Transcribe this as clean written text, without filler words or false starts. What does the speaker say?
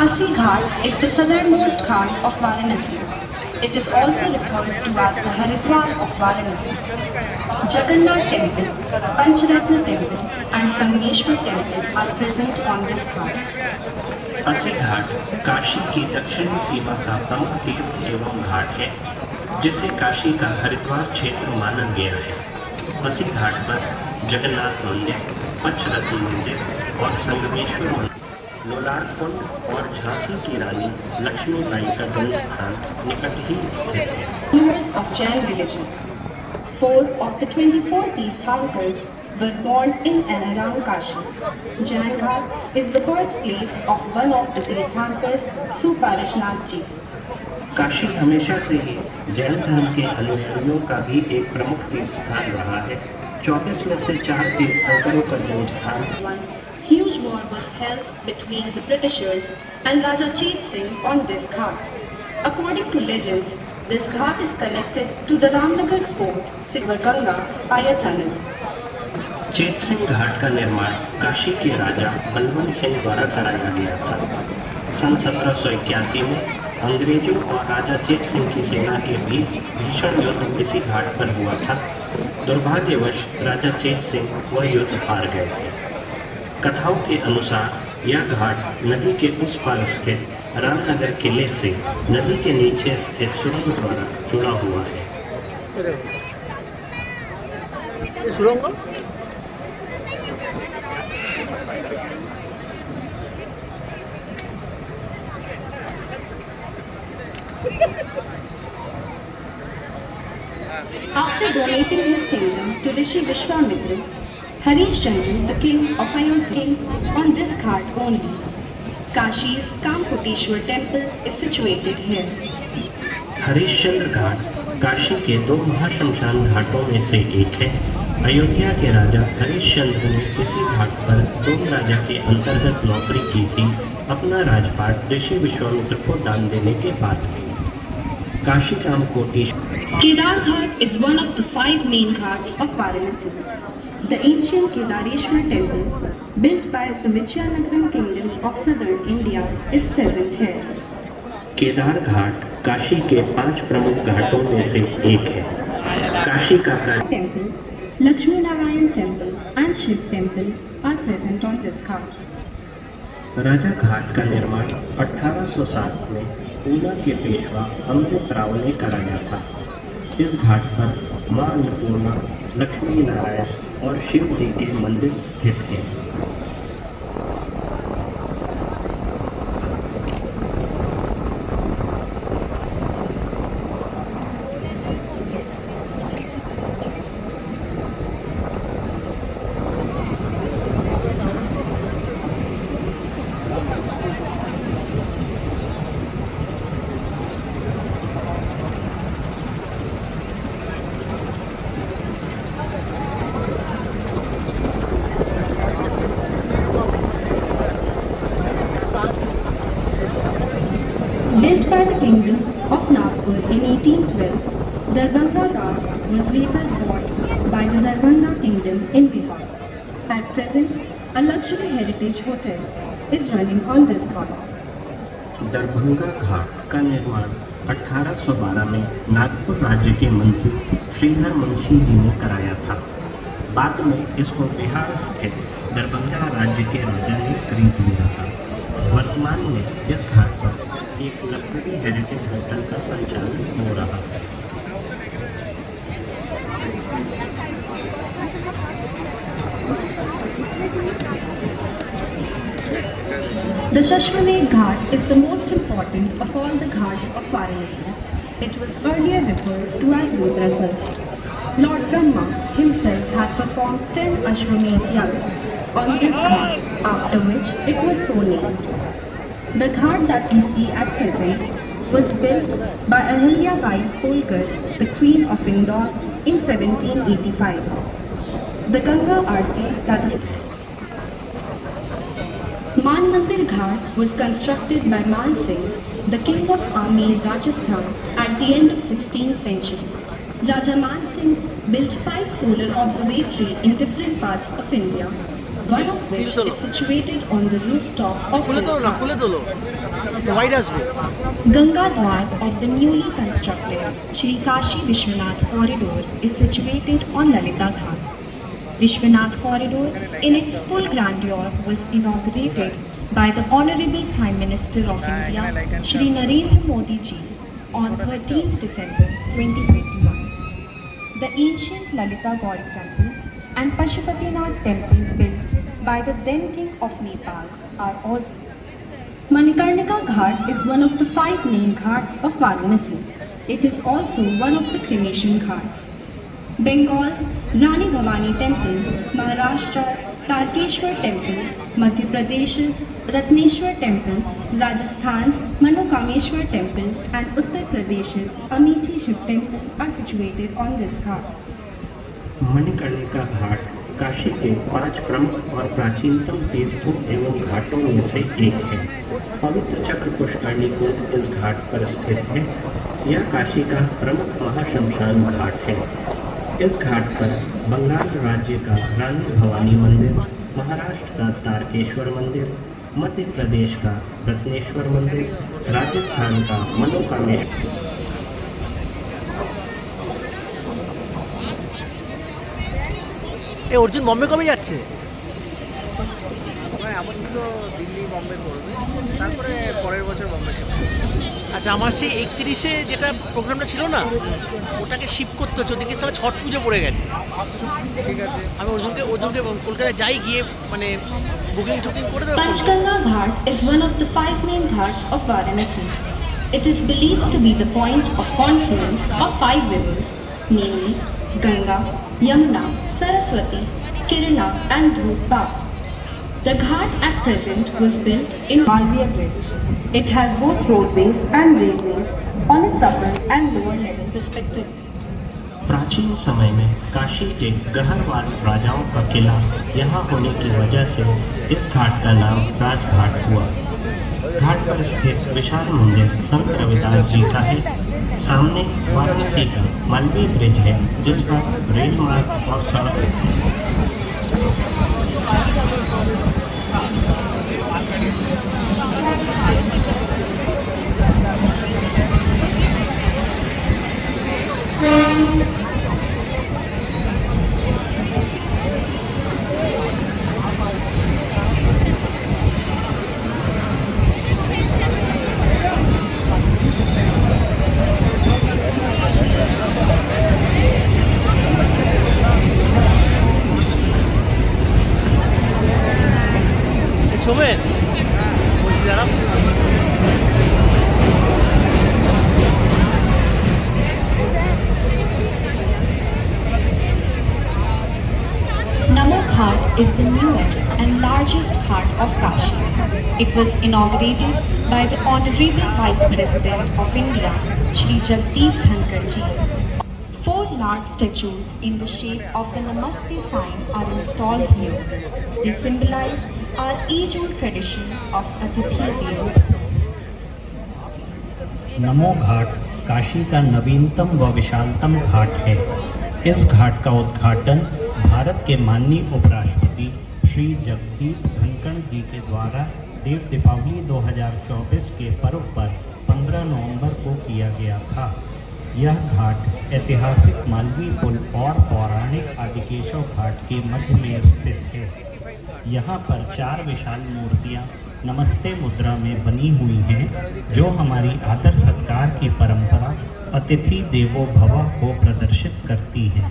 Asi Ghat is the southernmost ghat of Varanasi. It is also referred to as the Haridwar of Varanasi. Jagannath Temple, Panchratna Temple and Sangameshwar Temple are present on this ghat. अस्सी घाट काशी की दक्षिणी सीमा का प्रमुख तीर्थ एवं घाट है, जिसे काशी का हरिद्वार क्षेत्र माना गया है। अस्सी घाट पर जगन्नाथ मंदिर, पंचरत्न मंदिर और संगमेश्वर मंदिर, लोलार कुंड और झांसी की रानी लक्ष्मीबाई का जन्म स्थान निकट ही स्थित है। Members of Jain religion. 4 of the 24 Tirthankars were born in and around Kashi. Jain Ghat is the birthplace of one of the Tirthankars, Suparishnath ji. Kashi हमेशा से ही जैन धर्म के अनुयायियों का भी एक प्रमुख तीर्थ स्थान रहा है। 24 में से 4 तीर्थंकरों का जन्म स्थान। Huge war was held between the Britishers and Raja Chet Singh on this ghat. According to legends, this ghat is connected to the Ramnagar fort, Sivarganga, by a tunnel. चेत सिंह घाट का निर्माण काशी के राजा बलवंत सिंह द्वारा कराया गया था। सन 1781 में अंग्रेजों और राजा चेत सिंह की सेना के बीच भीषण युद्ध इसी घाट पर हुआ था। दुर्भाग्यवश राजा चेत सिंह वह युद्ध हार गए थे। कथाओं के अनुसार यह घाट नदी के उस पार स्थित रामनगर किले से नदी के नीचे स्थित सुरंग द्वारा जुड़ा हुआ है। सुरंग After donating his kingdom to Rishi Vishwamitra, Harishchandra, the king of Ayodhya, on this ghat only. Kashi's Kamputeshwar temple is situated here. Harishchandra घाट काशी के 2 महाशमशान घाटों में से एक है। अयोध्या के राजा हरिश्चंद्र ने इसी घाट पर डोम राजा के अंतर्गत नौकरी की थी। अपना राजपाट ऋषि विश्वामित्र को दान देने के बाद Kashi कामकोटेश्वर। Kedar Ghat is one of the 5 main ghats of Varanasi. The ancient Kedareshwar temple, built by the Vijayanagaram kingdom of southern India, is present here. Kedar घाट काशी के 5 प्रमुख घाटों में से एक है। काशी का temple, Lakshmi Narayan temple and Shiv temple are present on this ghat. राजा घाट का निर्माण 1807 में पूना के पेशवा अमृत राव ने कराया था। इस घाट पर मां अन्नपूर्णा, लक्ष्मी नारायण और शिव जी के मंदिर स्थित हैं। Built by the kingdom of Nagpur in 1812, Darbhanga Ghat was later bought by the Darbhanga kingdom in Bihar. At present, a luxury heritage hotel is running on this ghat. Darbhanga घाट का निर्माण 1812 में नागपुर राज्य के मंत्री श्रीधर मुंशी जी ने कराया था। बाद में इसको बिहार स्थित दरभंगा राज्य के राजा ने खरीद लिया था। वर्तमान में इस घाट पर एक लग्जरी हेरिटेज होटल का संचालन हो रहा है। The Shashwamedh Ghat is the most important of all the ghats of Varanasi. It was earlier referred to as Rudrasar. Lord Brahma himself had performed 10 Ashwamedh yagas on this ghat, after which it was so named. The ghat that we see at present was built by Ahilya Bai Holkar, the Queen of Indore, in 1785. The Ganga Aarti, that is Man Mandir Ghat, was constructed by Man Singh, the king of Amer, Rajasthan, at the end of 16th century. Raja Man Singh built 5 solar observatories in different parts of India. one of which is situated on the rooftop of খুলে this তোলো না, ghat. খুলে তোলো, white আসবে। Ganga Dwar of the newly constructed Shri Kashi Vishwanath Corridor is situated on Lalita Ghat. Vishwanath Corridor in its full grandeur was inaugurated by the Honorable Prime Minister of India, Shri Narendra Modi ji, on 13th December 2021. The ancient Lalita Gauri Temple and Pashupatinath Temple built by the then King of Nepal are also. Manikarnika Ghat is one of the 5 main ghats of Varanasi. It is also one of the cremation ghats. Bengal's Rani Bhavani Temple, Maharashtra's Tarkeshwar Temple, Madhya Pradesh's Ratneshwar Temple, Rajasthan's Manokameshwar Temple and Uttar Pradesh's Amethi Shiv Temple are situated on this ghat. Manikarnika घाट काशी के 5 प्रमुख और प्राचीनतम तीर्थों एवं घाटों में से एक है। पवित्र चक्र पुष्करणी कुंड इस घाट पर स्थित है। यह काशी का प्रमुख महाशमशान घाट है। इस घाट पर बंगाल राज्य का रानी भवानी मंदिर, महाराष्ट्र का तारकेश्वर मंदिर, मध्य प्रदेश का रत्नेश्वर मंदिर, राजस्थान का मनोकामेश्वर। এ অর্জুন বম্বে কবে যাচ্ছে? আপাতত দিল্লি বম্বে করবে, তারপরে পরের বছর বম্বে যাবে। আচ্ছা, আমার সেই 31-এ যেটা প্রোগ্রামটা ছিল না, ওটাকে শিফট করতে হচ্ছে, ওদিকে সব ছট পুজো পড়ে গেছে। ঠিক আছে, আমি অর্জুনকে কলকাতায় যাই, গিয়ে মানে বুকিং করে দেবো। Panchganga Ghat is one of the 5 main ghats of Varanasi. It is believed to be the point of confluence of 5 rivers, namely Ganga, Yamuna, Saraswati, Kirana and Dhruva. The ghat at present was built in Malviya Bridge. It has both roadways and railways on its upper and lower level respectively. प्राचीन समय में काशी के गढ़वाल राजाओं का किला यहाँ होने की वजह से इस घाट का नाम राजघाट हुआ। घाट पर स्थित विशाल मंदिर संत रविदास जी का है। सामने वाराणसी का मालवीय ब्रिज है, जिस पर रेल मार्ग और सड़क শোভেন বলছি যারা Namo Ghat is the newest and largest ghat of Kashi. It was inaugurated by the Honorable Vice President of India, Shri Jagdeep Dhankar ji. 4 large statues in the shape of the Namaste sign are installed here. They symbolize our age-old tradition of Atithi Devo. Namo Ghat Kashi का नवीनतम व विशालतम घाट है। इस घाट का उद्घाटन भारत के माननीय उपराष्ट्रपति श्री जगदीप धनखड़ जी के द्वारा देव दीपावली 2024 के पर्व पर 15 नवंबर को किया गया था। यह घाट ऐतिहासिक मालवीय पुल और पौराणिक आदिकेशव घाट के मध्य में स्थित है। यहाँ पर 4 विशाल मूर्तियाँ नमस्ते मुद्रा में बनी हुई हैं, जो हमारी आदर सत्कार की परंपरा अतिथि देवो भव को प्रदर्शित करती हैं।